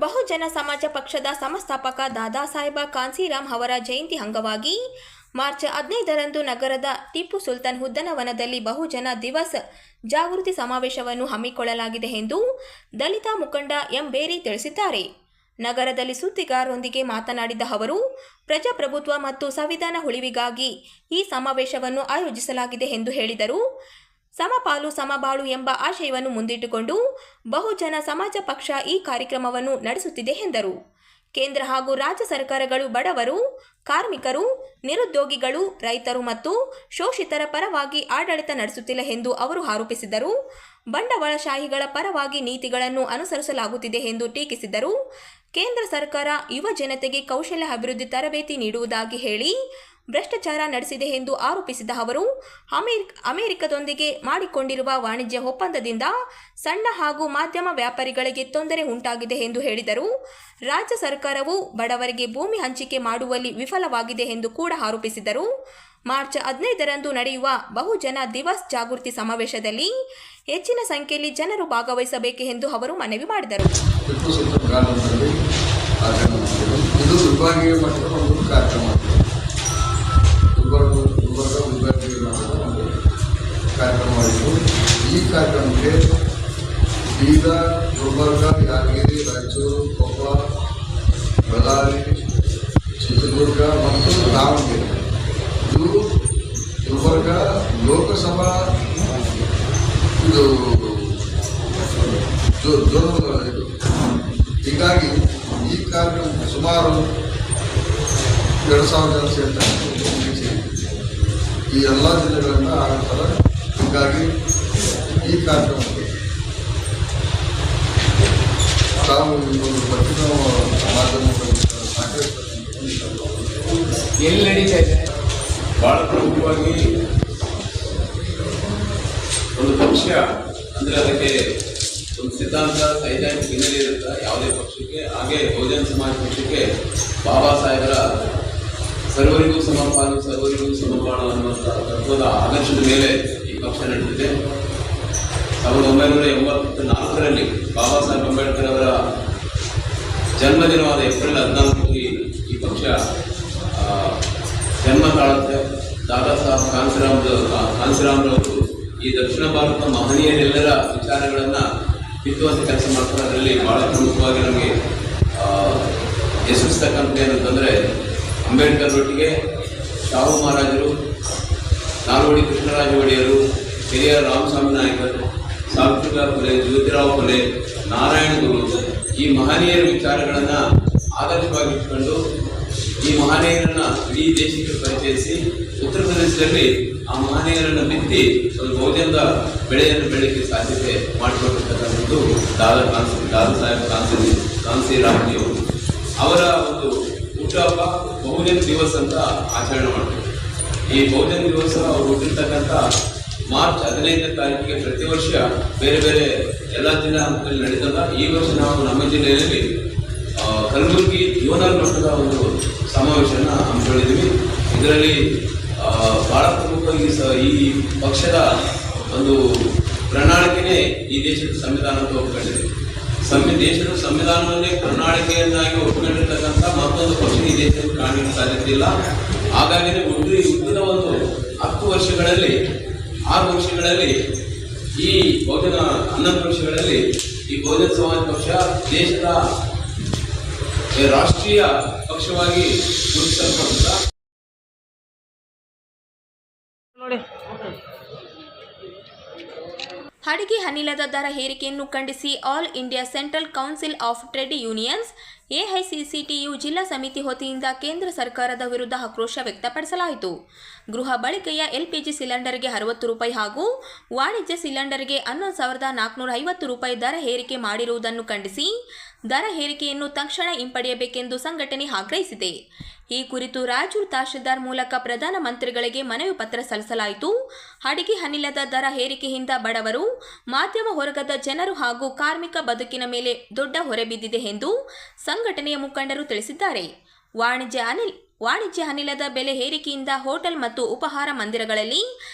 ಬಹುಜನ ಸಮಾಜ ಪಕ್ಷದ ಸಂಸ್ಥಾಪಕ ದಾದಾ ಸಾಹೇಬ ಕಾನ್ಸೀರಾಮ್ ಅವರ ಜಯಂತಿ ಅಂಗವಾಗಿ ಮಾರ್ಚ್ 15ರಂದು ನಗರದ ಟಿಪ್ಪು ಸುಲ್ತಾನ್ ಉದ್ಯಾನವನದಲ್ಲಿ ಬಹುಜನ ದಿವಸ್ ಜಾಗೃತಿ ಸಮಾವೇಶವನ್ನು ಹಮ್ಮಿಕೊಳ್ಳಲಾಗಿದೆ ಎಂದು ದಲಿತ ಮುಖಂಡ ಎಂ ಬೇರಿ ತಿಳಿಸಿದ್ದಾರೆ. ನಗರದಲ್ಲಿ ಸುದ್ದಿಗಾರರೊಂದಿಗೆ ಮಾತನಾಡಿದ ಅವರು, ಪ್ರಜಾಪ್ರಭುತ್ವ ಮತ್ತು ಸಂವಿಧಾನ ಉಳಿವಿಗಾಗಿ ಈ ಸಮಾವೇಶವನ್ನು ಆಯೋಜಿಸಲಾಗಿದೆ ಎಂದು ಹೇಳಿದರು. ಸಮಪಾಲು ಸಮಬಾಳು ಎಂಬ ಆಶಯವನ್ನು ಮುಂದಿಟ್ಟುಕೊಂಡು ಬಹುಜನ ಸಮಾಜ ಪಕ್ಷ ಈ ಕಾರ್ಯಕ್ರಮವನ್ನು ನಡೆಸುತ್ತಿದೆ ಎಂದರು. ಕೇಂದ್ರ ಹಾಗೂ ರಾಜ್ಯ ಸರ್ಕಾರಗಳು ಬಡವರು, ಕಾರ್ಮಿಕರು, ನಿರುದ್ಯೋಗಿಗಳು, ರೈತರು ಮತ್ತು ಶೋಷಿತರ ಪರವಾಗಿ ಆಡಳಿತ ನಡೆಸುತ್ತಿಲ್ಲ ಎಂದು ಅವರು ಆರೋಪಿಸಿದರು. ಬಂಡವಾಳಶಾಹಿಗಳ ಪರವಾಗಿ ನೀತಿಗಳನ್ನು ಅನುಸರಿಸಲಾಗುತ್ತಿದೆ ಎಂದು ಟೀಕಿಸಿದರು. ಕೇಂದ್ರ ಸರ್ಕಾರ ಯುವ ಜನತೆಗೆ ಕೌಶಲ್ಯ ಅಭಿವೃದ್ಧಿ ತರಬೇತಿ ನೀಡುವುದಾಗಿ ಹೇಳಿ ಭ್ರಷ್ಟಾಚಾರ ನಡೆಸಿದೆ ಎಂದು ಆರೋಪಿಸಿದ ಅವರು, ಅಮೆರಿಕದೊಂದಿಗೆ ಮಾಡಿಕೊಂಡಿರುವ ವಾಣಿಜ್ಯ ಒಪ್ಪಂದದಿಂದ ಸಣ್ಣ ಹಾಗೂ ಮಾಧ್ಯಮ ವ್ಯಾಪಾರಿಗಳಿಗೆ ತೊಂದರೆ ಉಂಟಾಗಿದೆ ಎಂದು ಹೇಳಿದರು. ರಾಜ್ಯ ಸರ್ಕಾರವು ಬಡವರಿಗೆ ಭೂಮಿ ಹಂಚಿಕೆ ಮಾಡುವಲ್ಲಿ ವಿಫಲವಾಗಿದೆ ಎಂದು ಕೂಡ ಆರೋಪಿಸಿದರು. ಮಾರ್ಚ್ 15ರಂದು ನಡೆಯುವ ಬಹುಜನ ದಿವಸ್ ಜಾಗೃತಿ ಸಮಾವೇಶದಲ್ಲಿ ಹೆಚ್ಚಿನ ಸಂಖ್ಯೆಯಲ್ಲಿ ಜನರು ಭಾಗವಹಿಸಬೇಕು ಎಂದು ಅವರು ಮನವಿ ಮಾಡಿದರು. ಕಾರ್ಯಕ್ರಮವಾಗಿತ್ತು. ಈ ಕಾರ್ಯಕ್ರಮಕ್ಕೆ ಬೀದರ್, ಗುಲ್ಬರ್ಗ, ಯಾದಗಿರಿ, ರಾಯಚೂರು, ಕೊಪ್ಪಳ, ಬಳ್ಳಾರಿ, ಚಿತ್ರದುರ್ಗ ಮತ್ತು ದಾವಣಗೆರೆ ಇದು ಗುಲ್ಬರ್ಗ ಲೋಕಸಭಾ ಇದು ಜೋನಲ್ಗಳು. ಹೀಗಾಗಿ ಈ ಕಾರ್ಯಕ್ರಮ ಸುಮಾರು 2,000 ಜನ ಸೇರ್ತಾರೆ. ಈ ಎಲ್ಲ ಜಿಲ್ಲೆಗಳಿಂದ ಆಗುತ್ತಾರೆ. ಹೀಗಾಗಿ ಈ ಕಾರ್ಯಕ್ರಮಕ್ಕೆ ತಾವು ಪತ್ರಿಕಾ ಮಾಧ್ಯಮಗಳು ಎಲ್ಲಿ ನಡೀತಾ ಇದೆ? ಬಹಳ ಪ್ರಮುಖವಾಗಿ ಒಂದು ಪಕ್ಷ ಅಂದರೆ ಅದಕ್ಕೆ ಒಂದು ಸಿದ್ಧಾಂತ, ಸೈದ್ಧಾಂತಿಕ ಹಿನ್ನೆಲೆ ಇರುತ್ತೆ ಯಾವುದೇ ಪಕ್ಷಕ್ಕೆ. ಹಾಗೆ ಬಹುಜನ ಸಮಾಜ ಪಕ್ಷಕ್ಕೆ ಬಾಬಾ ಸಾಹೇಬರ ಸರ್ವರಿಗೂ ಸಮಪಾಲು ಸರ್ವರಿಗೂ ಸಮಪಾಲು ಅನ್ನುವಂಥ ತತ್ವದ ಆದರ್ಶದ ಮೇಲೆ ಈ ಪಕ್ಷ ನಡೆದಿದೆ. 1984ರಲ್ಲಿ ಬಾಬಾ ಸಾಹೇಬ್ ಅಂಬೇಡ್ಕರ್ ಅವರ ಜನ್ಮದಿನವಾದ ಏಪ್ರಿಲ್ 14ಕ್ಕೆ ಈ ಪಕ್ಷ ಜನ್ಮ ತಾಳುತ್ತೆ. ದಾದಾ ಸಾಹೇಬ್ ಕಾನ್ಸಿರಾಮ್ರವರು ಈ ದಕ್ಷಿಣ ಭಾರತ ಮಹನೀಯರೆಲ್ಲರ ವಿಚಾರಗಳನ್ನು ಬಿತ್ತುವಂಥ ಕೆಲಸ ಮಾಡ್ತಾರೆ. ಅದರಲ್ಲಿ ಬಹಳ ಪ್ರಮುಖವಾಗಿ ನಮಗೆ ಯಶಸ್ಸತಕ್ಕಂಥ ಏನಂತಂದರೆ ಅಂಬೇಡ್ಕರ್ ಒಟ್ಟಿಗೆ ಶಾಹು ಮಹಾರಾಜರು, ನಾಲ್ವಡಿ ಕೃಷ್ಣರಾಜ ಒಡೆಯರು, ಪೆರಿಯಾರ್ ರಾಮಸ್ವಾಮಿ ನಾಯಕರು, ಸಾವಿತ್ರಿಬಾಯಿ ಫುಲೆ, ಜ್ಯೋತಿರಾವ್ ಫುಲೆ, ನಾರಾಯಣ ಗುರು ಈ ಮಹನೀಯರ ವಿಚಾರಗಳನ್ನು ಆದರ್ಶವಾಗಿಟ್ಕೊಂಡು ಈ ಮಹನೀಯರನ್ನು ಇಡೀ ದೇಶಕ್ಕೆ ಪರಿಚಯಿಸಿ ಉತ್ತರ ಪ್ರದೇಶದಲ್ಲಿ ಆ ಮಹನೀಯರನ್ನು ಬಿತ್ತಿ ಒಂದು ಬಹುಜನದ ಬೆಳೆಯನ್ನು ಬೆಳೀಲಿಕ್ಕೆ ಸಾಧ್ಯತೆ ಮಾಡಿಕೊಟ್ಟಿರ್ತಕ್ಕಂಥದ್ದು ದಾದಾ ಸಾಹೇಬ್ ಕಾನ್ಸೀರಾಮ್ಜಿಯವರು. ಅವರ ಒಂದು ಹುಟ್ಟುಹಬ್ಬ ಬಹುಜನ ದಿವಸ್ ಅಂತ ಆಚರಣೆ ಮಾಡ್ತಾರೆ. ಈ ಬಹುಜನ ದಿವಸ ಅವರು ಹುಟ್ಟಿರ್ತಕ್ಕಂಥ ಮಾರ್ಚ್ 15ನೇ ತಾರೀಕಿಗೆ ಪ್ರತಿ ವರ್ಷ ಬೇರೆ ಬೇರೆ ಎಲ್ಲ ಜಿಲ್ಲಾ ಹಂತದಲ್ಲಿ ನಡೆದಾಗ ಈ ವರ್ಷ ನಾವು ನಮ್ಮ ಜಿಲ್ಲೆಯಲ್ಲಿ ಕಲಬುರಗಿ ಝೋನಲ್ ಮಟ್ಟದ ಒಂದು ಸಮಾವೇಶನ ಹಮ್ಮಿಕೊಂಡಿದ್ದೀವಿ. ಇದರಲ್ಲಿ ಬಹಳ ಪ್ರಮುಖವಾಗಿ ಈ ಪಕ್ಷದ ಒಂದು ಪ್ರಣಾಳಿಕೆನೇ ಈ ದೇಶದ ಸಂವಿಧಾನ ಅಂತ ಒಪ್ಕೊಂಡಿದೆ. ದೇಶದ ಸಂವಿಧಾನವನ್ನೇ ಪ್ರಣಾಳಿಕೆಯನ್ನಾಗಿ ಒಪ್ಪಿಕೊಂಡಿರ್ತಕ್ಕಂಥ ಮತ್ತೊಂದು ಪಕ್ಷ ಈ ದೇಶದಲ್ಲಿ ಕಾಣಲಿಕ್ಕೆ ಸಾಧ್ಯತೆ ಇಲ್ಲ. ಹಾಗಾಗಿ ಉಳಿದ ಒಂದು 10 ವರ್ಷಗಳಲ್ಲಿ 6 ವರ್ಷಗಳಲ್ಲಿ ಈ ಬಹುಜನ 11 ವರ್ಷಗಳಲ್ಲಿ ಈ ಬಹುಜನ ಸಮಾಜ ಪಕ್ಷ ದೇಶದ ರಾಷ್ಟ್ರೀಯ ಪಕ್ಷವಾಗಿ ಗುರುತಿಸಲ್ಪಡುತ್ತ ಅಡಿಗೆ ಅನಿಲದ ದರ ಏರಿಕೆಯನ್ನು ಖಂಡಿಸಿ All India Central Council of Trade Unions AICCTU ಜಿಲ್ಲಾ ಸಮಿತಿ ವತಿಯಿಂದ ಕೇಂದ್ರ ಸರ್ಕಾರದ ವಿರುದ್ಧ ಆಕ್ರೋಶ ವ್ಯಕ್ತಪಡಿಸಲಾಯಿತು. ಗೃಹ ಬಳಕೆಯ ಎಲ್ಪಿಜಿ ಸಿಲಿಂಡರ್ಗೆ 60 ರೂಪಾಯಿ ಹಾಗೂ ವಾಣಿಜ್ಯ ಸಿಲಿಂಡರ್ಗೆ 11,450 ರೂಪಾಯಿ ದರ ಏರಿಕೆ ಮಾಡಿರುವುದನ್ನು ಖಂಡಿಸಿ ದರ ಏರಿಕೆಯನ್ನು ತಕ್ಷಣ ಹಿಂಪಡೆಯಬೇಕೆಂದು ಸಂಘಟನೆ ಆಗ್ರಹಿಸಿದೆ. ಈ ಕುರಿತು ರಾಯಚೂರು ತಹಶೀಲ್ದಾರ್ ಮೂಲಕ ಪ್ರಧಾನಮಂತ್ರಿಗಳಿಗೆ ಮನವಿ ಪತ್ರ ಸಲ್ಲಿಸಲಾಯಿತು. ಅಡಿಗೆ ಅನಿಲದ ದರ ಏರಿಕೆಯಿಂದ ಬಡವರು, ಮಾಧ್ಯಮ ವರ್ಗದ ಜನರು ಹಾಗೂ ಕಾರ್ಮಿಕ ಬದುಕಿನ ಮೇಲೆ ದೊಡ್ಡ ಹೊರೆ ಬಿದ್ದಿದೆ ಎಂದು ಸಂಘಟನೆಯ ಮುಖಂಡರು ತಿಳಿಸಿದ್ದಾರೆ. ವಾಣಿಜ್ಯ ಅನಿಲದ ಬೆಲೆ ಏರಿಕೆಯಿಂದ ಹೋಟೆಲ್ ಮತ್ತು ಉಪಹಾರ ಮಂದಿರಗಳಲ್ಲಿ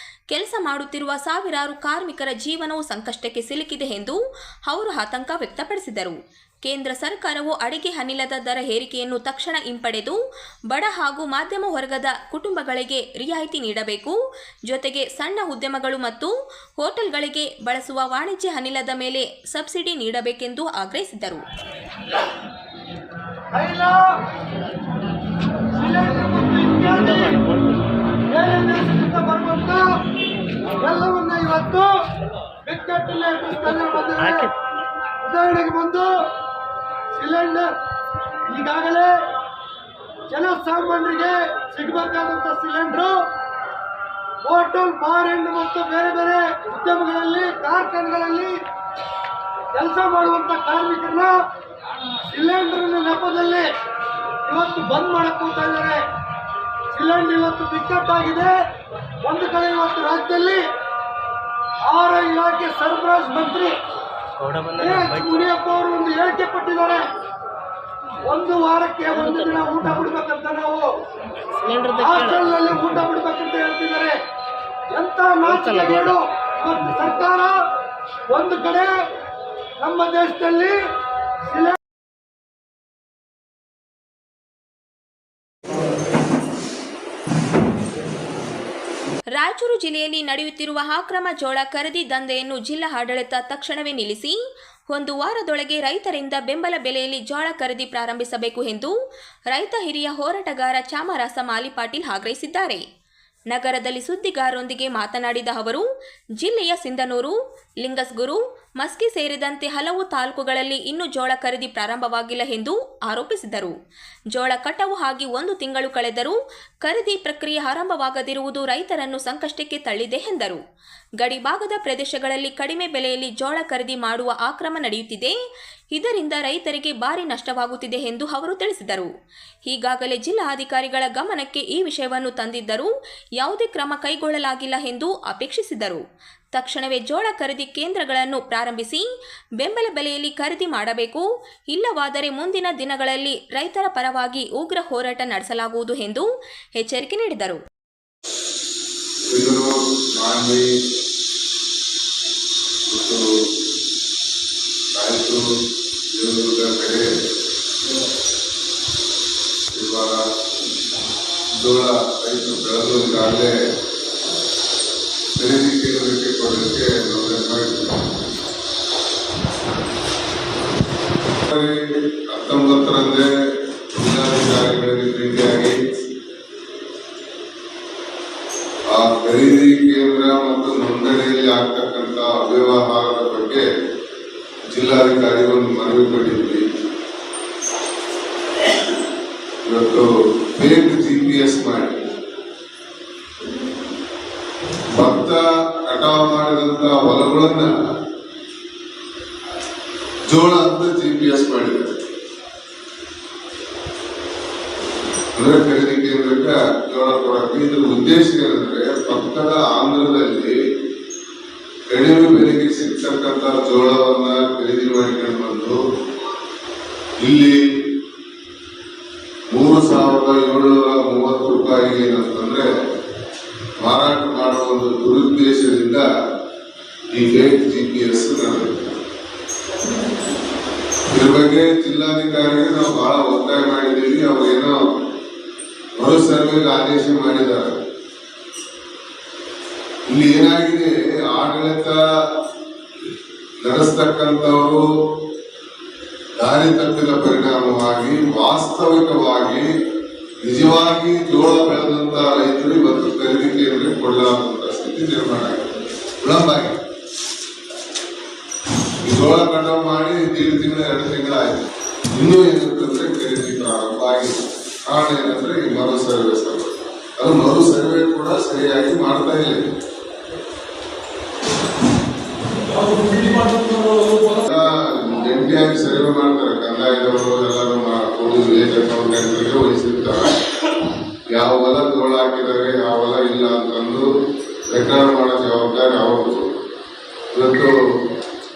ಕೆಲಸ ಮಾಡುತ್ತಿರುವ ಸಾವಿರಾರು ಕಾರ್ಮಿಕರ ಜೀವನವು ಸಂಕಷ್ಟಕ್ಕೆ ಸಿಲುಕಿದೆ ಎಂದು ಅವರು ಆತಂಕ ವ್ಯಕ್ತಪಡಿಸಿದರು. ಕೇಂದ್ರ ಸರ್ಕಾರವು ಅಡಿಗೆ ಅನಿಲದ ದರ ಏರಿಕೆಯನ್ನು ತಕ್ಷಣ ಹಿಂಪಡೆದು ಬಡ ಹಾಗೂ ಮಧ್ಯಮ ವರ್ಗದ ಕುಟುಂಬಗಳಿಗೆ ರಿಯಾಯಿತಿ ನೀಡಬೇಕು. ಜೊತೆಗೆ ಸಣ್ಣ ಉದ್ಯಮಗಳು ಮತ್ತು ಹೋಟೆಲ್ಗಳಿಗೆ ಬಳಸುವ ವಾಣಿಜ್ಯ ಅನಿಲದ ಮೇಲೆ ಸಬ್ಸಿಡಿ ನೀಡಬೇಕೆಂದು ಆಗ್ರಹಿಸಿದರು. ಎಲ್ಲವನ್ನ ಇವತ್ತು ಉದಾಹರಣೆಗೆ ಬಂದು ಸಿಲಿಂಡರ್ ಈಗಾಗಲೇ ಜನಸಾಮಾನ್ಯರಿಗೆ ಸಿಗಬೇಕಾದಂಥ ಸಿಲಿಂಡರ್ ಹೋಟೆಲ್ ಬಾರ್ ಅಂಡ್ ಮತ್ತು ಬೇರೆ ಬೇರೆ ಉದ್ಯಮಗಳಲ್ಲಿ ಕಾರ್ಖಾನೆಗಳಲ್ಲಿ ಕೆಲಸ ಮಾಡುವಂತ ಕಾರ್ಮಿಕರನ್ನ ಸಿಲಿಂಡರ್ ನೆಪದಲ್ಲಿ ಇವತ್ತು ಬಂದ್ ಮಾಡಕ್ ಹೋಗ್ತಾ ಇದ್ದಾರೆ. ಸಿಲಿಂಡರ್ ಇವತ್ತು ಬಿಕ್ಕಟ್ಟಾಗಿದೆ. ಒಂದು ಕಡೆ ಇವತ್ತು ರಾಜ್ಯದಲ್ಲಿ ಆಹಾರ ಇಲಾಖೆ ಸರಬರಾಜು ಮಂತ್ರಿ ಮುನಿಯಪ್ಪ ಅವರು ಒಂದು ಹೇಳಿಕೆ ಕೊಟ್ಟಿದ್ದಾರೆ. ಒಂದು ವಾರಕ್ಕೆ ಒಂದು ದಿನ ಊಟ ಬಿಡ್ಬೇಕಂತ, ನಾವು ಹಾಸ್ಟೆಲ್ನಲ್ಲಿ ಊಟ ಬಿಡ್ಬೇಕಂತ ಹೇಳ್ತಿದ್ದಾರೆ. ಎಂತ ನಾಚಿಕೆಗೇಡು ಇವತ್ತು ಸರ್ಕಾರ. ಒಂದು ಕಡೆ ನಮ್ಮ ದೇಶದಲ್ಲಿ ರಾಯಚೂರು ಜಿಲ್ಲೆಯಲ್ಲಿ ನಡೆಯುತ್ತಿರುವ ಅಕ್ರಮ ಜೋಳ ಖರೀದಿ ದಂಧೆಯನ್ನು ಜಿಲ್ಲಾ ಆಡಳಿತ ತಕ್ಷಣವೇ ನಿಲ್ಲಿಸಿ 1 ವಾರದೊಳಗೆ ರೈತರಿಂದ ಬೆಂಬಲ ಬೆಲೆಯಲ್ಲಿ ಜೋಳ ಖರೀದಿ ಪ್ರಾರಂಭಿಸಬೇಕು ಎಂದು ರೈತ ಹಿರಿಯ ಹೋರಾಟಗಾರ ಚಾಮರಾಸ ಮಾಲಿಪಾಟೀಲ್ ಆಗ್ರಹಿಸಿದ್ದಾರೆ. ನಗರದಲ್ಲಿ ಸುದ್ದಿಗಾರರೊಂದಿಗೆ ಮಾತನಾಡಿದ ಅವರು, ಜಿಲ್ಲೆಯ ಸಿಂಧನೂರು, ಲಿಂಗಸ್ಗೂರು, ಮಸ್ಕಿ ಸೇರಿದಂತೆ ಹಲವು ತಾಲೂಕುಗಳಲ್ಲಿ ಇನ್ನೂ ಜೋಳ ಖರೀದಿ ಪ್ರಾರಂಭವಾಗಿಲ್ಲ ಎಂದು ಆರೋಪಿಸಿದರು. ಜೋಳ ಕಟಾವು ಆಗಿ 1 ತಿಂಗಳು ಕಳೆದರೂ ಖರೀದಿ ಪ್ರಕ್ರಿಯೆ ಆರಂಭವಾಗದಿರುವುದು ರೈತರನ್ನು ಸಂಕಷ್ಟಕ್ಕೆ ತಳ್ಳಿದೆ ಎಂದರು. ಗಡಿಭಾಗದ ಪ್ರದೇಶಗಳಲ್ಲಿ ಕಡಿಮೆ ಬೆಲೆಯಲ್ಲಿ ಜೋಳ ಖರೀದಿ ಮಾಡುವ ಅಕ್ರಮ ನಡೆಯುತ್ತಿದೆ. ಇದರಿಂದ ರೈತರಿಗೆ ಭಾರಿ ನಷ್ಟವಾಗುತ್ತಿದೆ ಎಂದು ಅವರು ತಿಳಿಸಿದರು. ಈಗಾಗಲೇ ಜಿಲ್ಲಾಧಿಕಾರಿಗಳ ಗಮನಕ್ಕೆ ಈ ವಿಷಯವನ್ನು ತಂದಿದ್ದರೂ ಯಾವುದೇ ಕ್ರಮ ಕೈಗೊಳ್ಳಲಾಗಿಲ್ಲ ಎಂದು ಅಪೇಕ್ಷಿಸಿದರು. ತಕ್ಷಣವೇ ಜೋಳ ಖರೀದಿ ಕೇಂದ್ರಗಳನ್ನು ಪ್ರಾರಂಭಿಸಿ ಬೆಂಬಲ ಬೆಲೆಯಲ್ಲಿ ಖರೀದಿ ಮಾಡಬೇಕು. ಇಲ್ಲವಾದರೆ ಮುಂದಿನ ದಿನಗಳಲ್ಲಿ ರೈತರ ಪರವಾಗಿ ಉಗ್ರ ಹೋರಾಟ ನಡೆಸಲಾಗುವುದು ಎಂದು ಎಚ್ಚರಿಕೆ ನೀಡಿದರು. ಜೋಳ ರೈತರು ಬೆಳೆದು ಈಗಾಗಲೇ ಖರೀದಿ ಕೇಂದ್ರಕ್ಕೆ ಕೊಡಲಿಕ್ಕೆ ನೋಂದಣಿ ಮಾಡಿದ್ದಾರೆ. 19ರಂದೇ ಜಿಲ್ಲಾಧಿಕಾರಿಗಳಿಗೆ ಭೇಟಿಯಾಗಿ ಆ ಖರೀದಿ ಕೇಂದ್ರ ಮತ್ತು ನೋಂದಣಿಯಲ್ಲಿ ಆಗ್ತಕ್ಕಂಥ ಅವ್ಯವಹಾರದ ಬಗ್ಗೆ ಜಿಲ್ಲಾಧಿಕಾರಿ ಒಂದು ಮನವಿ ಕೊಟ್ಟಿದ್ವಿ. ಇವತ್ತು ಫೇಕ್ GPS ಮಾಡಿ ಭತ್ತ ಕಟಾವು ಮಾಡಿದಂತ ಹೊಲಗಳನ್ನ ಜೋಳ ಅಂತ GPS ಮಾಡಿದ್ದಾರೆ. ಅಂದ್ರೆ ಖರೀದಿ ಕೇಂದ್ರಕ್ಕೆ ಜೋಳ ಕೊಡಕ್ಕೆ ಇದ್ರ ಉದ್ದೇಶ ಏನಂದ್ರೆ ಪಕ್ಕದ ಆಂಧ್ರದಲ್ಲಿ ಕಡಿಮೆ ಬೆಲೆಗೆ ಸಿಗ್ತಕ್ಕಂಥ ಜೋಳವನ್ನ ಖರೀದಿ ಮಾಡಿಕೊಂಡು ಬಂದು ಇಲ್ಲಿ 3,730 ರೂಪಾಯಿಗೆ ಏನಂತಂದ್ರೆ ಮಾರಾಟ ಮಾಡುವ ಒಂದು ದುರುದ್ದೇಶದಿಂದ ಈ ಫೇಕ್ GPS ನಡೆದಿದೆ. ಇದ್ರ ಬಗ್ಗೆ ಜಿಲ್ಲಾಧಿಕಾರಿಗೆ ನಾವು ಬಹಳ ಒತ್ತಾಯ ಮಾಡಿದ್ದೀವಿ. ಅವರೇನೋ ಮರು ಸರ್ವೆಗೆ ಆದೇಶ ಮಾಡಿದ್ದಾರೆ. ಇಲ್ಲಿ ಏನಾಗಿದೆ, ಆಡಳಿತ ನಡೆಸ್ತಕ್ಕಂಥವರು ದಾರಿ ತಪ್ಪಿದ ಪರಿಣಾಮವಾಗಿ ವಾಸ್ತವಿಕವಾಗಿ ನಿಜವಾಗಿ ಜೋಳ ಬೆಳೆದಂತ ರೈತರು ಇವತ್ತು ಖರೀದಿ ಕೇಂದ್ರಕ್ಕೆ ಕೊಡಲಾರಂತ ಸ್ಥಿತಿ ನಿರ್ಮಾಣ ಆಗಿದೆ. ವಿಳಂಬ ಆಗಿದೆ. ಈ ಜೋಳ ಕಟಾವು ಮಾಡಿ 1.5 ತಿಂಗಳು 2 ತಿಂಗಳಾಯ್ತು. ಇನ್ನೂ ಏನಂತಂದ್ರೆ ಖರೀದಿ ಪ್ರಾರಂಭ ಆಗಿದೆ. ಕಾರಣ ಏನಂದ್ರೆ ಈ ಮರು ಸರ್ವೆ ಅದು ಮರು ಸರ್ವೆ ಕೂಡ ಸರಿಯಾಗಿ ಮಾಡ್ತಾ ಇಲ್ಲ. ಜಂಟಿಯಾಗಿ ಸರ್ವೆ ಮಾಡ್ತಾರೆ. ಕಂದಾಯದವರು ಎಲ್ಲರೂ ವಿಲೇಜ್ ಅಕೌಂಟೆಂಟ್ರಿಗೆ ವಹಿಸಿರ್ತಾರೆ. ಯಾವ ಹೊಲ ಜೋಳ ಹಾಕಿದ್ದಾರೆ, ಯಾವ ಹೊಲ ಇಲ್ಲ ಅಂತಂದು ರೆಕಾರ್ಡ್ ಮಾಡೋ ಜವಾಬ್ದಾರಿ ಅವ್ರದ್ದು. ಇವತ್ತು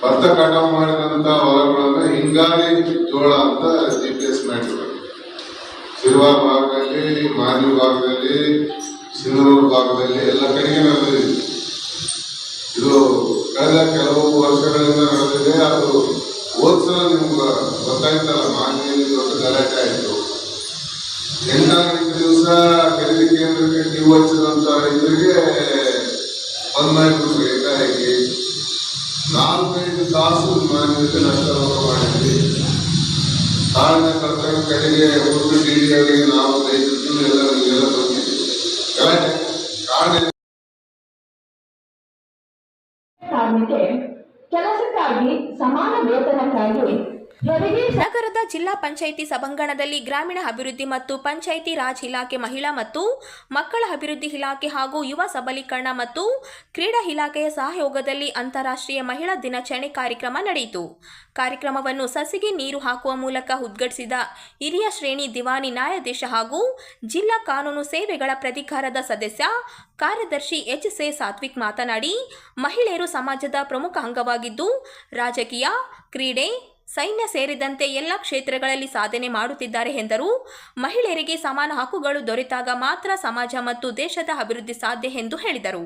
ಭತ್ತ ಕಟಾವು ಮಾಡಿದಂತ ಹೊಲಗಳನ್ನ ಹಿಂಗಾರಿ ಜೋಳ ಅಂತ GPS ಮಾಡಿದ್ದಾರೆ. ಶಿರ್ವಾ ಭಾಗದಲ್ಲಿ, ಮಾನ್ವಿ ಭಾಗದಲ್ಲಿ, ಸಿಂಧನೂರು ಭಾಗದಲ್ಲಿ ಎಲ್ಲ ಕಡೆಗೆ ನಡೆದಿದೆ. ಕಳೆದ ಕೆಲವು ವರ್ಷಗಳಿಂದ ನಡೆದಿದೆ. ಅದು ಹೋದ್ಸಲ ನಿಮ್ಗೆ ಗೊತ್ತಾಯ್ತಲ್ಲ, ಮಾನ್ಯಲ್ಲಿ ದೊಡ್ಡ ಗಲಾಟೆ ಆಯಿತು. 8ನೇ ದಿವಸ ಖರೀದಿ ಕೇಂದ್ರಕ್ಕೆ ಟಿವ್ ಹಚ್ಚಿದಂತ ರೈತರಿಗೆ ಬಂದ್ ಮಾಡಿಬಿಟ್ರು ಏಕಾಏಕಿ. 4-5 ತಾಸು ಮಾನ್ಯತೆ ನಷ್ಟ ಮಾಡಿದ್ವಿ. ತಾಳ್ಮೆ ಕರ್ತವ್ಯ ಕಡೆಗೆ ಒಂದು ಡಿಡಿ ಅವರಿಗೆ ನಾವು ರೈತರು ಎಲ್ಲ ನಿಮಗೆಲ್ಲ ಗೊತ್ತಿದ್ವಿ. ಗಲಾಟೆ ಕಾರಣ ಕಾರ್ಮಿಕೆ ಕೆಲಸಕ್ಕಾಗಿ ಸಮಾನ ವೇತನಕ್ಕಾಗಿ ನಗರದ ಜಿಲ್ಲಾ ಪಂಚಾಯಿತಿ ಸಭಾಂಗಣದಲ್ಲಿ ಗ್ರಾಮೀಣ ಅಭಿವೃದ್ಧಿ ಮತ್ತು ಪಂಚಾಯಿತಿ ರಾಜ್ ಇಲಾಖೆ, ಮಹಿಳಾ ಮತ್ತು ಮಕ್ಕಳ ಅಭಿವೃದ್ಧಿ ಇಲಾಖೆ ಹಾಗೂ ಯುವ ಸಬಲೀಕರಣ ಮತ್ತು ಕ್ರೀಡಾ ಇಲಾಖೆಯ ಸಹಯೋಗದಲ್ಲಿ ಅಂತಾರಾಷ್ಟ್ರೀಯ ಮಹಿಳಾ ದಿನಾಚರಣೆ ಕಾರ್ಯಕ್ರಮ ನಡೆಯಿತು. ಕಾರ್ಯಕ್ರಮವನ್ನು ಸಸಿಗೆ ನೀರು ಹಾಕುವ ಮೂಲಕ ಉದ್ಘಾಟಿಸಿದ ಹಿರಿಯ ಶ್ರೇಣಿ ದಿವಾನಿ ನ್ಯಾಯಾಧೀಶ ಹಾಗೂ ಜಿಲ್ಲಾ ಕಾನೂನು ಸೇವೆಗಳ ಪ್ರಾಧಿಕಾರದ ಸದಸ್ಯ ಕಾರ್ಯದರ್ಶಿ ಎಚ್.ಸಿ. ಸಾತ್ವಿಕ್ ಮಾತನಾಡಿ, ಮಹಿಳೆಯರು ಸಮಾಜದ ಪ್ರಮುಖ ಅಂಗವಾಗಿದ್ದು ರಾಜಕೀಯ, ಕ್ರೀಡೆ, ಸೈನ್ಯ ಸೇರಿದಂತೆ ಎಲ್ಲ ಕ್ಷೇತ್ರಗಳಲ್ಲಿ ಸಾಧನೆ ಮಾಡುತ್ತಿದ್ದಾರೆ ಎಂದರು. ಮಹಿಳೆಯರಿಗೆ ಸಮಾನ ಹಕ್ಕುಗಳು ದೊರೆತಾಗ ಮಾತ್ರ ಸಮಾಜ ಮತ್ತು ದೇಶದ ಅಭಿವೃದ್ಧಿ ಸಾಧ್ಯ ಎಂದು ಹೇಳಿದರು.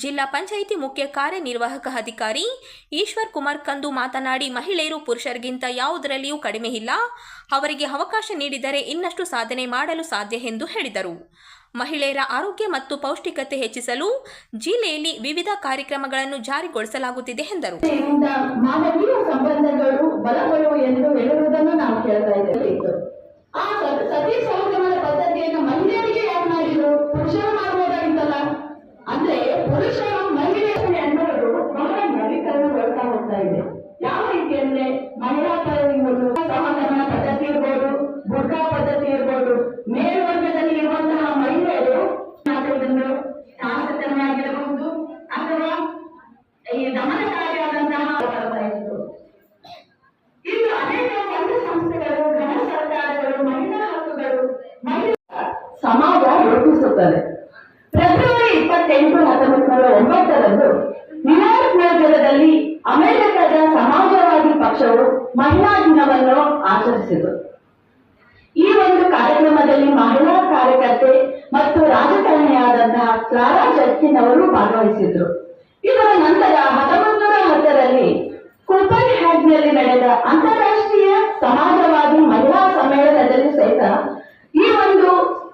ಜಿಲ್ಲಾ ಪಂಚಾಯಿತಿ ಮುಖ್ಯ ಕಾರ್ಯನಿರ್ವಾಹಕ ಅಧಿಕಾರಿ ಈಶ್ವರ್ ಕುಮಾರ್ ಕಂದು ಮಾತನಾಡಿ, ಮಹಿಳೆಯರು ಪುರುಷರಿಗಿಂತ ಯಾವುದರಲ್ಲಿಯೂ ಕಡಿಮೆ ಇಲ್ಲ. ಅವರಿಗೆ ಅವಕಾಶ ನೀಡಿದರೆ ಇನ್ನಷ್ಟು ಸಾಧನೆ ಮಾಡಲು ಸಾಧ್ಯ ಎಂದು ಹೇಳಿದರು. ಮಹಿಳೆಯರ ಆರೋಗ್ಯ ಮತ್ತು ಪೌಷ್ಟಿಕತೆ ಹೆಚ್ಚಿಸಲು ಜಿಲ್ಲೆಯಲ್ಲಿ ವಿವಿಧ ಕಾರ್ಯಕ್ರಮಗಳನ್ನು ಜಾರಿಗೊಳಿಸಲಾಗುತ್ತಿದೆ ಎಂದರು. ಮಾನವೀಯ ಸಂಬಂಧಗಳು ಬಲಗೊಳ್ಳುವ ಎಂದು ಹೇಳುವುದನ್ನು ನಾವು ಕೇಳ್ತಾ ಇದ್ದೇವೆ. ಆ ಸತಿ ಸಹಗಮನ ಪದ್ಧತಿಯನ್ನು ಮಹಿಳೆಯರಿಗೆ ಯಾರು ಮಾಡಿದ್ರು? ಪುರುಷರು ಮಾಡಬಹುದಾಗಿತ್ತಲ್ಲ. ಅಂದ್ರೆ ಪುರುಷರು ಮಹಿಳೆಯರು ಅನ್ನೋದು ಬಹಳ ನವೀಕರಣಗೊಳ್ತಾ ಹೋಗ್ತಾ ಇದೆ. ಯಾವ ರೀತಿ ಅಂದ್ರೆ ಮಹಿಳಾ ಸಹಗಮನ ಪದ್ಧತಿ ಇರ್ಬೋದು, ಬುರ್ಕಾ ಪದ್ಧತಿ ಇರ್ಬೋದು, ಮೇಲ್ವರ್ಗದಲ್ಲಿ ಇರುವಂತಹ ಮಹಿಳೆಯರು ಶಾಸಕರಾಗಿರಬಹುದು ಅಥವಾ ಈ ದಮನಕಾರಿಯಾದಂತಹ ಇನ್ನು ಅನೇಕ ಸಂಘ ಸಂಸ್ಥೆಗಳು, ಗಣ ಸರ್ಕಾರಗಳು, ಮಹಿಳಾ ಹಕ್ಕುಗಳು, ಮಹಿಳಾ ಸಮಾಜ ರೂಪಿಸುತ್ತದೆ. ಫೆಬ್ರವರಿ 28, 1909 ನ್ಯೂಯಾರ್ಕ್ ನಗರದಲ್ಲಿ ಅಮೆರಿಕದ ಸಮಾಜವಾದಿ ಪಕ್ಷವು ಮಹಿಳಾ ದಿನವನ್ನು ಆಚರಿಸಿತು. ಈ ಒಂದು ಕಾರ್ಯಕ್ರಮದಲ್ಲಿ ಮಹಿಳಾ ಕಾರ್ಯಕರ್ತೆ ಮತ್ತು ರಾಜಕಾರಣಿಯಾದಂತಹ ಕ್ಲಾರಾ ಜೆಟ್ಕಿನ್ ಅವರು ಭಾಗವಹಿಸಿದ್ರು. ಇದರ ನಂತರ 1910ರಲ್ಲಿ ಕೋಪನ್ ಹ್ಯಾಗ್ನಲ್ಲಿ ನಡೆದ ಅಂತಾರಾಷ್ಟ್ರೀಯ ಸಮಾಜವಾದಿ ಮಹಿಳಾ ಸಮ್ಮೇಳನದಲ್ಲಿ ಸಹಿತ ಈ ಒಂದು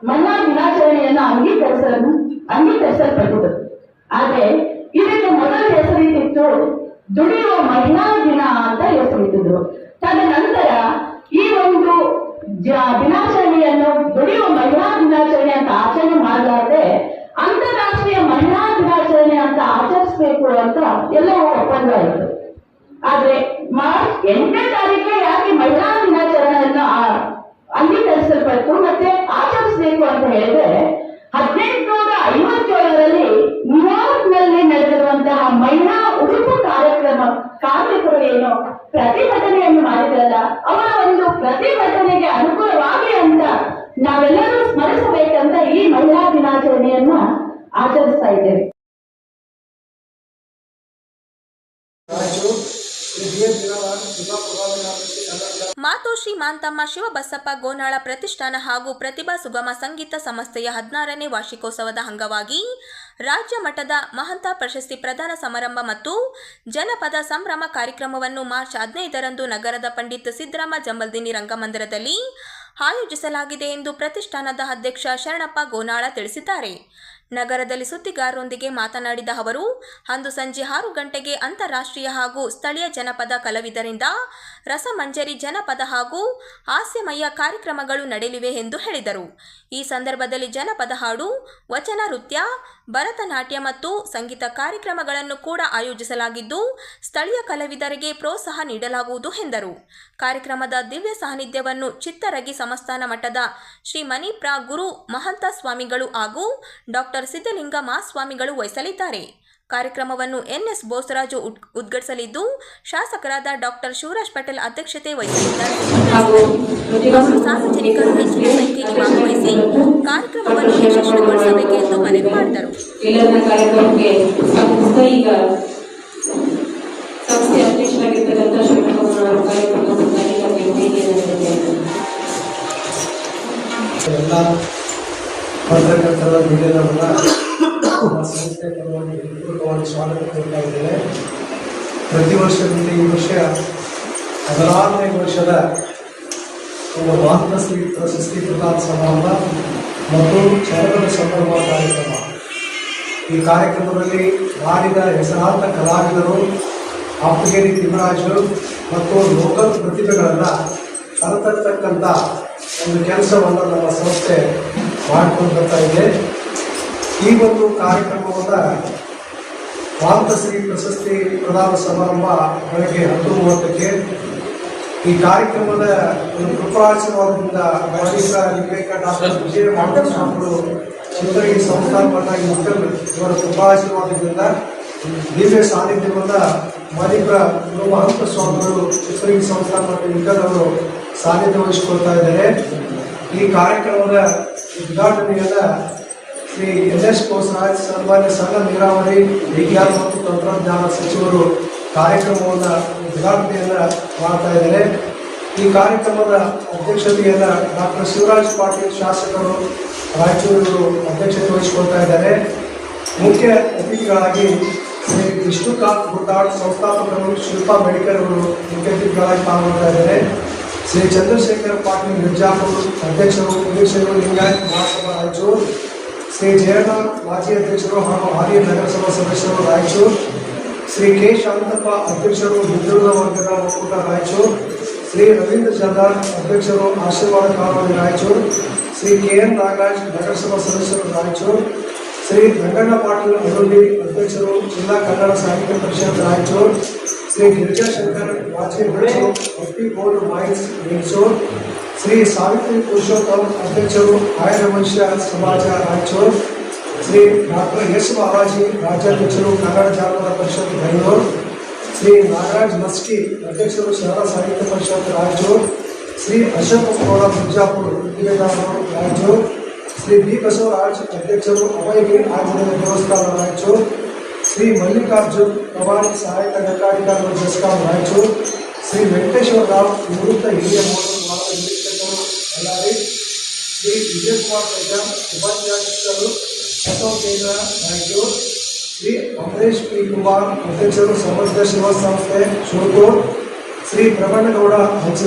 ಮಹಿಳಾ ದಿನಾಚರಣೆಯನ್ನು ಅಂಗೀಕರಿಸಲ್ಪಟ್ಟಿತು. ಆದ್ರೆ ಇದಕ್ಕೆ ಮೊದಲ ಹೆಸರಿಟ್ಟಿತ್ತು ದುಡಿಯುವ ಮಹಿಳಾ ದಿನ ಅಂತ ಹೆಸರಿಟ್ಟಿದ್ರು. ತದನಂತರ ಈ ಒಂದು ದಿನಾಚರಣೆಯನ್ನು ದುಡಿಯುವ ಮಹಿಳಾ ದಿನಾಚರಣೆ ಅಂತ ಆಚರಣೆ ಮಾಡಲಾರದೆ ಅಂತಾರಾಷ್ಟ್ರೀಯ ಮಹಿಳಾ ದಿನಾಚರಣೆ ಅಂತ ಆಚರಿಸಬೇಕು ಅಂತ ಎಲ್ಲವೂ ಒಪ್ಪಂದ ಆಯಿತು. ಆದ್ರೆ ಮಾರ್ಚ್ 8ನೇ ತಾರೀಕೆ ಯಾಕೆ ಮಹಿಳಾ ದಿನಾಚರಣೆಯನ್ನು ಅಂಗೀಕರಿಸಲ್ಪಟ್ಟು ಮತ್ತೆ ಆಚರಿಸಬೇಕು ಅಂತ ಹೇಳಿದ್ರೆ 1857ರಲ್ಲಿ ನ್ಯೂಯಾರ್ಕ್ ನಲ್ಲಿ ನಡೆದಿರುವಂತಹ ಮಹಿಳಾ ಉಡುಪು ಕಾರ್ಮಿಕರು ಏನು ಪ್ರತಿಭಟನೆಯನ್ನು ಮಾಡಿದ್ರಲ್ಲ, ಅವರ ಒಂದು ಪ್ರತಿಭಟನೆಗೆ ಅನುಕೂಲವಾಗಿ ಅಂತ ನಾವೆಲ್ಲರೂ ಸ್ಮರಿಸಬೇಕಂತ ಈ ಮಹಿಳಾ ದಿನಾಚರಣೆಯನ್ನ ಆಚರಿಸ್ತಾ ಇದ್ದೇವೆ. ಮಾತೋಶ್ರೀ ಮಾಂತಮ್ಮ ಶಿವಬಸಪ್ಪ ಗೋನಾಳ ಪ್ರತಿಷ್ಠಾನ ಹಾಗೂ ಪ್ರತಿಭಾ ಸುಗಮ ಸಂಗೀತ ಸಂಸ್ಥೆಯ 16ನೇ ವಾರ್ಷಿಕೋತ್ಸವದ ಅಂಗವಾಗಿ ರಾಜ್ಯ ಮಟ್ಟದ ಮಹಂತ ಪ್ರಶಸ್ತಿ ಪ್ರದಾನ ಸಮಾರಂಭ ಮತ್ತು ಜನಪದ ಸಂಭ್ರಮ ಕಾರ್ಯಕ್ರಮವನ್ನು ಮಾರ್ಚ್ 15ರಂದು ನಗರದ ಪಂಡಿತ್ ಸಿದ್ದರಾಮ ಜಂಬಲ್ದಿನ್ನಿ ರಂಗಮಂದಿರದಲ್ಲಿ ಆಯೋಜಿಸಲಾಗಿದೆ ಎಂದು ಪ್ರತಿಷ್ಠಾನದ ಅಧ್ಯಕ್ಷ ಶರಣಪ್ಪ ಗೋನಾಳ ತಿಳಿಸಿದ್ದಾರೆ. ನಗರದಲ್ಲಿ ಸುದ್ದಿಗಾರರೊಂದಿಗೆ ಮಾತನಾಡಿದ ಅವರು, ಅಂದು ಸಂಜೆ 6 ಗಂಟೆಗೆ ಅಂತಾರಾಷ್ಟ್ರೀಯ ಹಾಗೂ ಸ್ಥಳೀಯ ಜನಪದ ಕಲಾವಿದರಿಂದ ರಸಮಂಜರಿ ಜನಪದ ಹಾಗೂ ಹಾಸ್ಯಮಯ ಕಾರ್ಯಕ್ರಮಗಳು ನಡೆಯಲಿವೆ ಎಂದು ಹೇಳಿದರು. ಈ ಸಂದರ್ಭದಲ್ಲಿ ಜನಪದ ಹಾಡು, ವಚನ ನೃತ್ಯ, ಭರತನಾಟ್ಯ ಮತ್ತು ಸಂಗೀತ ಕಾರ್ಯಕ್ರಮಗಳನ್ನು ಕೂಡ ಆಯೋಜಿಸಲಾಗಿದ್ದು ಸ್ಥಳೀಯ ಕಲಾವಿದರಿಗೆ ಪ್ರೋತ್ಸಾಹ ನೀಡಲಾಗುವುದು ಎಂದರು. ಕಾರ್ಯಕ್ರಮದ ದಿವ್ಯ ಸಾನ್ನಿಧ್ಯವನ್ನು ಚಿತ್ತರಗಿ ಸಂಸ್ಥಾನ ಮಠದ ಶ್ರೀ ಮಣಿಪ್ರ ಗುರು ಮಹಂತ ಸ್ವಾಮಿಗಳು ಹಾಗೂ ಡಾಕ್ಟರ್ ಸಿದ್ಧಲಿಂಗ ಮಹಾಸ್ವಾಮಿಗಳು ವಹಿಸಲಿದ್ದಾರೆ. ಕಾರ್ಯಕ್ರಮವನ್ನು ಎನ್.ಎಸ್. ಬೋಸರಾಜು ಉದ್ಘಾಟಿಸಲಿದ್ದು ಶಾಸಕರಾದ ಡಾಕ್ಟರ್ ಶಿವರಾಜ್ ಪಟೇಲ್ ಅಧ್ಯಕ್ಷತೆ ವಹಿಸಲಿದ್ದಾರೆ. ಸಾರ್ವಜನಿಕರು ಹೆಚ್ಚಿನ ಸಂಖ್ಯೆಯಲ್ಲಿ ಭಾಗವಹಿಸಿ ಕಾರ್ಯಕ್ರಮವನ್ನು ಯಶಸ್ವಿಗೊಳಿಸಬೇಕೆಂದು ಮನವಿ ಮಾಡಿದರು. ಪತ್ರಕರ್ತರ ಮೀಡಿಯಾದವರ ಸಂಸ್ಥೆ ಪರವಾಗಿ ಸ್ವಾಗತ ಕೋರ್ತಾ ಇದ್ದೇನೆ. ಪ್ರತಿ ವರ್ಷದಂತೆ ಈ ವರ್ಷ 16ನೇ ವರ್ಷದ ಒಂದು ಮಾತೃಶ್ರೀ ಪ್ರಶಸ್ತಿ ಪ್ರದಾನ ಸಮಾರಂಭ ಮತ್ತು ಚರಕದ ಸಂಭ್ರಮ ಕಾರ್ಯಕ್ರಮ. ಈ ಕಾರ್ಯಕ್ರಮದಲ್ಲಿ ನಾಡಿನ ಹೆಸರಾಂತ ಕಲಾವಿದರು, ಆಪ್ತಗೇರಿ ತಿಮ್ಮರಾಜರು ಮತ್ತು ಲೋಕಲ್ ಪ್ರತಿಭೆಗಳನ್ನು ಹೊರತರ್ತಕ್ಕಂಥ ಒಂದು ಕೆಲಸವನ್ನು ನಮ್ಮ ಸಂಸ್ಥೆ ಮಾಡಿಕೊಂಡು ಬರ್ತಾ ಇದೆ. ಈ ಒಂದು ಕಾರ್ಯಕ್ರಮವನ್ನು ಮಾತೃಶ್ರೀ ಪ್ರಶಸ್ತಿ ಪ್ರದಾನ ಸಮಾರಂಭ ಬೆಳಗ್ಗೆ 10:30ಕ್ಕೆ. ಈ ಕಾರ್ಯಕ್ರಮದ ಒಂದು ಕೃಪಾಶೀರ್ವಾದದಿಂದ ಮಾಲೀಕ ನಿರ್ದೇಶಕ ಡಾಕ್ಟರ್ ವಿಜಯ ಮಾಧವಸ್ವಾಮಿಗಳು ಚಿತ್ರಗಿ ಸಂಸ್ಥಾನ ಮಠ ಇನ್ಕಲ್ ಇವರ ಕೃಪಾಶೀರ್ವಾದದಿಂದ ದಿವ್ಯ ಸಾನ್ನಿಧ್ಯವನ್ನು ಮಾಲೀಕ ಮಹಂತ ಸ್ವಾಮಿಗಳು ಚಿತ್ರಗಿ ಸಂಸ್ಥಾನ ಮಠ ಇನ್ಕಲ್ ಅವರು ಸಾನ್ನಿಧ್ಯ ವಹಿಸಿಕೊಳ್ತಾ ಇದ್ದಾರೆ. ಈ ಕಾರ್ಯಕ್ರಮದ ಉದ್ಘಾಟನೆಯನ್ನು ಶ್ರೀ NS ಬೋಸರಾಜ್ ಸನ್ಮಾನ್ಯ ಸಣ್ಣ ನೀರಾವರಿ ವಿಜ್ಞಾನ ಮತ್ತು ತಂತ್ರಜ್ಞಾನ ಸಚಿವರು ಕಾರ್ಯಕ್ರಮವನ್ನು ಉದ್ಘಾಟನೆಯನ್ನು ಮಾಡ್ತಾ ಇದ್ದಾರೆ. ಈ ಕಾರ್ಯಕ್ರಮದ ಅಧ್ಯಕ್ಷತೆಯನ್ನು ಡಾಕ್ಟರ್ ಶಿವರಾಜ್ ಪಾಟೀಲ್ ಶಾಸಕರು ರಾಯಚೂರು ಅಧ್ಯಕ್ಷತೆ ವಹಿಸಿಕೊಳ್ತಾ ಇದ್ದಾರೆ. ಮುಖ್ಯ ಅತಿಥಿಗಳಾಗಿ ಶ್ರೀ ವಿಷ್ಣುಕಾಂತ್ ಗುಡ್ಡಾಳ್ ಸಂಸ್ಥಾಪಕರು ಶಿಲ್ಪಾ ಮೆಡಿಕಲ್ ಅವರು ಮುಖ್ಯ ಅತಿಥಿಗಳಾಗಿ ಪಾಲ್ಗೊಳ್ತಾ ಇದ್ದಾರೆ. ಶ್ರೀ ಚಂದ್ರಶೇಖರ್ ಪಾಟೀಲ್ ಮಿರ್ಜಾಪುರ್ ಅಧ್ಯಕ್ಷರು ಪುರುಷರು ಲಿಂಗಾಯತ್ ಮಹಾಸಭಾ ರಾಯಚೂರು, ಶ್ರೀ ಜಯಣ್ಣ ಮಾಜಿ ಅಧ್ಯಕ್ಷರು ಹಾಗೂ ಹಾಲಿ ನಗರಸಭಾ ಸದಸ್ಯರು ರಾಯಚೂರು, ಶ್ರೀ ಕೆ ಶಾಂತಪ್ಪ ಅಧ್ಯಕ್ಷರು ಹಿಂದುಳಿದ ವರ್ಗದ ಒಕ್ಕೂಟ ರಾಯಚೂರು, ಶ್ರೀ ರವೀಂದ್ರ ಜರ್ದಾರ್ ಅಧ್ಯಕ್ಷರು ಆಶೀರ್ವಾದ ಕಾಲೋನಿ ರಾಯಚೂರು, ಶ್ರೀ KN ನಾಗರಾಜ್ ನಗರಸಭಾ ಸದಸ್ಯರು ರಾಯಚೂರು, ಶ್ರೀ ರಂಗಣ್ಣ ಪಾಟೀಲ್ ಅರುಳಿ ಅಧ್ಯಕ್ಷರು ಜಿಲ್ಲಾ ಕನ್ನಡ ಸಾಹಿತ್ಯ ಪರಿಷತ್ ರಾಯಚೂರು, ಶ್ರೀ ಗಿರಿಜಾಶಂಕರ್ ಮಾಜಿ ಅಧ್ಯಕ್ಷರು ಭಕ್ತಿ ಬೋರ್ಡ್ ಮೈನ್ಸ್ ಮೈಸೂರು, ಶ್ರೀ ಸಾವಿತ್ರಿ ಪುರುಷೋತ್ತಮ್ ಅಧ್ಯಕ್ಷರು ಆರ್ಯವೈಶ್ಯ ಸಮಾಜ ರಾಯಚೂರು, ಶ್ರೀ ಡಾಕ್ಟರ್ ಎಸ್ ಬಾಲಾಜಿ ರಾಜ್ಯಾಧ್ಯಕ್ಷರು ಕನ್ನಡ ಜಾನಪದ ಪರಿಷತ್ ಬೆಂಗಳೂರು, ಶ್ರೀ ನಾಗರಾಜ್ ಮಸ್ಕಿ ಅಧ್ಯಕ್ಷರು ಶರಣ ಸಾಹಿತ್ಯ ಪರಿಷತ್ ರಾಯಚೂರು, ಶ್ರೀ ಅಶೋಕ್ ಗೌಡ ಮಿರ್ಜಾಪುರ್ ನಿವೇದಾರರು ರಾಯಚೂರು, ಶ್ರೀ ಬಿ ಬಸವರಾಜ್ ಅಧ್ಯಕ್ಷರು ಅಭಯಗಿರಿ ಆಂಜನೇಯ ದೇವಸ್ಥಾನ ರಾಯಚೂರು, ಶ್ರೀ ಮಲ್ಲಿಕಾರ್ಜುನ್ ಪ್ರಭಾರಿ ಸಹಾಯಕ ಲೆಕ್ಕಾಧಿಕಾರಿಗಳು ಜಸ್ಕಾಂ ರಾಯಚೂರು, ಶ್ರೀ ವೆಂಕಟೇಶ್ವರ ರಾವ್ ನಿವೃತ್ತ ಹಿರಿಯ ನಿರೀಕ್ಷಕರು ಬಳ್ಳಾರಿ, ಶ್ರೀ ವಿಜಯಕುಮಾರ್ ಪ್ರಜಾನ್ ಉಪಾಧ್ಯಾಯರು ಅಶೋಕ್ ಕೇಂದ್ರ ರಾಯಚೂರು, ಶ್ರೀ ಅಮರೇಶ್ ಪಿ ಕುಮಾರ್ ಅಧ್ಯಕ್ಷರು ಸಮರ್ಥ ಶಿವ ಸಂಸ್ಥೆ ಶಿವಕೂರು, ಶ್ರೀ ಪ್ರಬಂಧಗೌಡ ಹಂಚ